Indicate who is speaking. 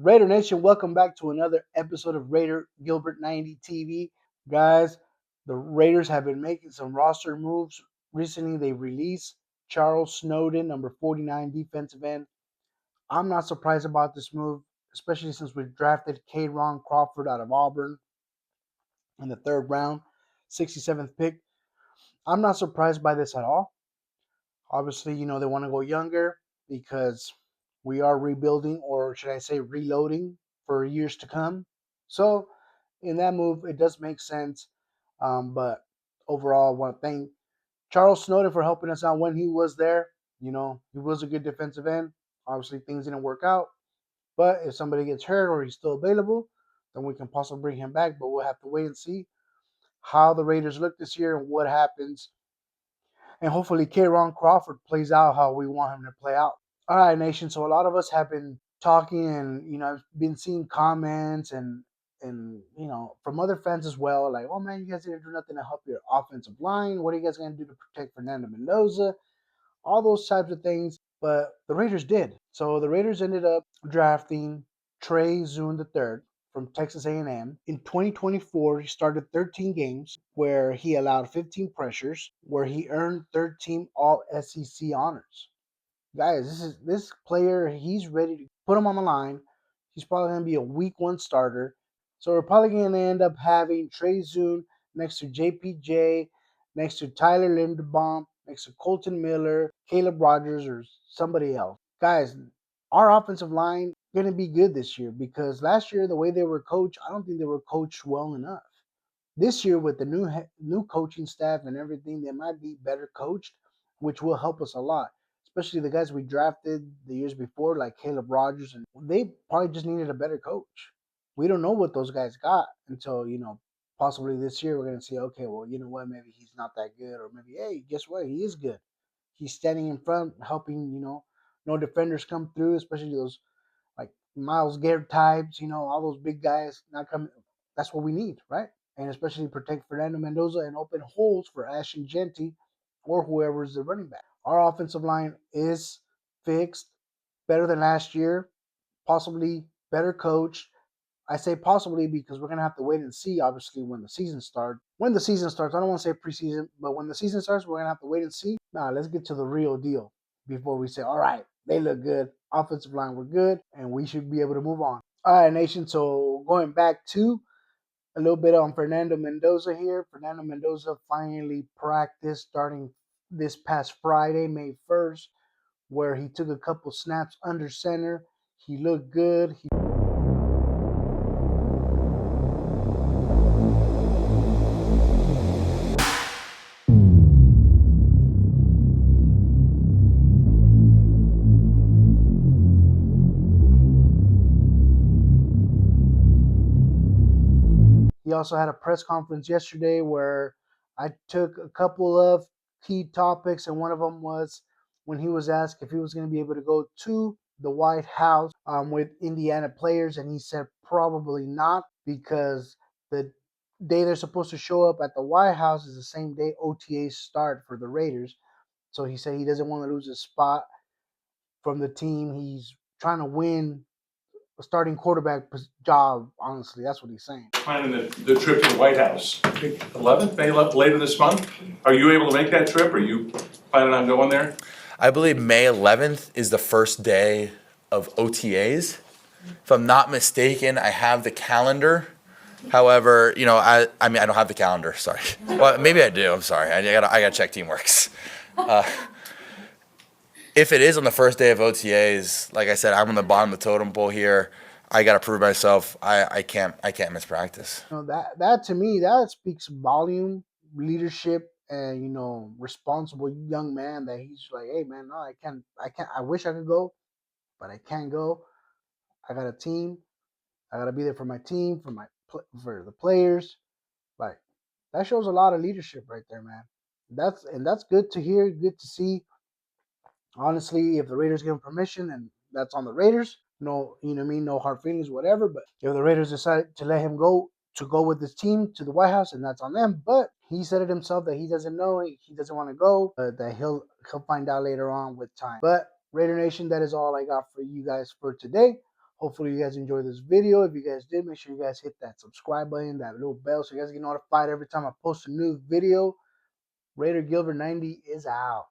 Speaker 1: Raider Nation, welcome back to another episode of Raider Gilbert 90 TV. Guys, the Raiders have been making some roster moves. Recently, they released Charles Snowden, number 49 defensive end. I'm not surprised about this move, especially since we drafted K. Ron Crawford out of Auburn in the third round, 67th pick. I'm not surprised by this at all. Obviously, they want to go younger because we are rebuilding, or should I say reloading, for years to come. So, in that move, it does make sense. But overall, I want to thank Charles Snowden for helping us out when he was there. He was a good defensive end. Obviously, things didn't work out. But if somebody gets hurt or he's still available, then we can possibly bring him back. But we'll have to wait and see how the Raiders look this year and what happens, and hopefully Ron Crawford plays out how we want him to play out. All right, Nation. So a lot of us have been talking, and I've been seeing comments and from other fans as well, like, oh man, you guys didn't do nothing to help your offensive line. What are you guys gonna do to protect Fernando Mendoza? All those types of things. But the Raiders did. So the Raiders ended up drafting Trey Zune III from Texas A&M. In 2024, he started 13 games where he allowed 15 pressures, where he earned third-team All-SEC honors. Guys, this player. He's ready to put him on the line. He's probably going to be a week one starter. So we're probably going to end up having Trey Zune next to JPJ, next to Tyler Linderbaum, next to Colton Miller, Caleb Rogers, or somebody else. Guys, our offensive line going to be good this year because last year the way they were coached, I don't think they were coached well enough. This year with the new coaching staff and everything, they might be better coached, which will help us a lot. Especially the guys we drafted the years before, like Caleb Rogers, and they probably just needed a better coach. We don't know what those guys got until possibly this year we're gonna see. Okay, well, you know what? Maybe he's not that good, or maybe hey, guess what? He is good. He's standing in front, helping. No defenders come through, especially those like Miles Garrett types, all those big guys not coming. That's what we need, right? And especially protect Fernando Mendoza and open holes for Ashton Genty or whoever is the running back. Our offensive line is fixed, better than last year, possibly better coach. I say possibly because we're gonna have to wait and see. Obviously, when the season starts. When the season starts, I don't want to say preseason, but when the season starts, we're gonna have to wait and see. Nah, let's get to the real deal before we say, all right, they look good. Offensive line, we're good, and we should be able to move on. All right, nation. So going back to a little bit on Fernando Mendoza here. Fernando Mendoza finally practiced starting this past Friday, May 1st, where he took a couple snaps under center. He looked good. He also had a press conference yesterday where I took a couple of key topics, and one of them was when he was asked if he was going to be able to go to the White House with Indiana players, and he said probably not because the day they're supposed to show up at the White House is the same day OTAs start for the Raiders. So he said he doesn't want to lose his spot from the team. He's trying to win a starting quarterback job. Honestly, that's what he's saying.
Speaker 2: Planning the trip to the White House, I think 11th, May 11th, later this month. Are you able to make that trip? Are you planning on going there?
Speaker 3: I believe May 11th is the first day of OTAs. If I'm not mistaken, I have the calendar. However, I mean, I don't have the calendar. Sorry. Well, maybe I do. I'm sorry. I gotta check Teamworks. If it is on the first day of OTAs, like I said, I'm on the bottom of the totem pole here. I gotta prove myself. I can't miss practice.
Speaker 1: That to me that speaks volume, leadership, and responsible young man that he's like, hey man, no, I can't. I wish I could go, but I can't go. I got a team. I gotta be there for my team, for the players. Like that shows a lot of leadership right there, man. That's good to hear, good to see. Honestly, if the Raiders give him permission, and that's on the Raiders. No, you know what I mean, no hard feelings, whatever. But if the Raiders decide to let him go to go with his team to the White House, and that's on them. But he said it himself that he doesn't know, he doesn't want to go, that he'll find out later on with time. But Raider Nation, that is all I got for you guys for today. Hopefully you guys enjoyed this video. If you guys did, make sure you guys hit that subscribe button, that little bell, so you guys get notified every time I post a new video. Raider Gilbert 90 is out.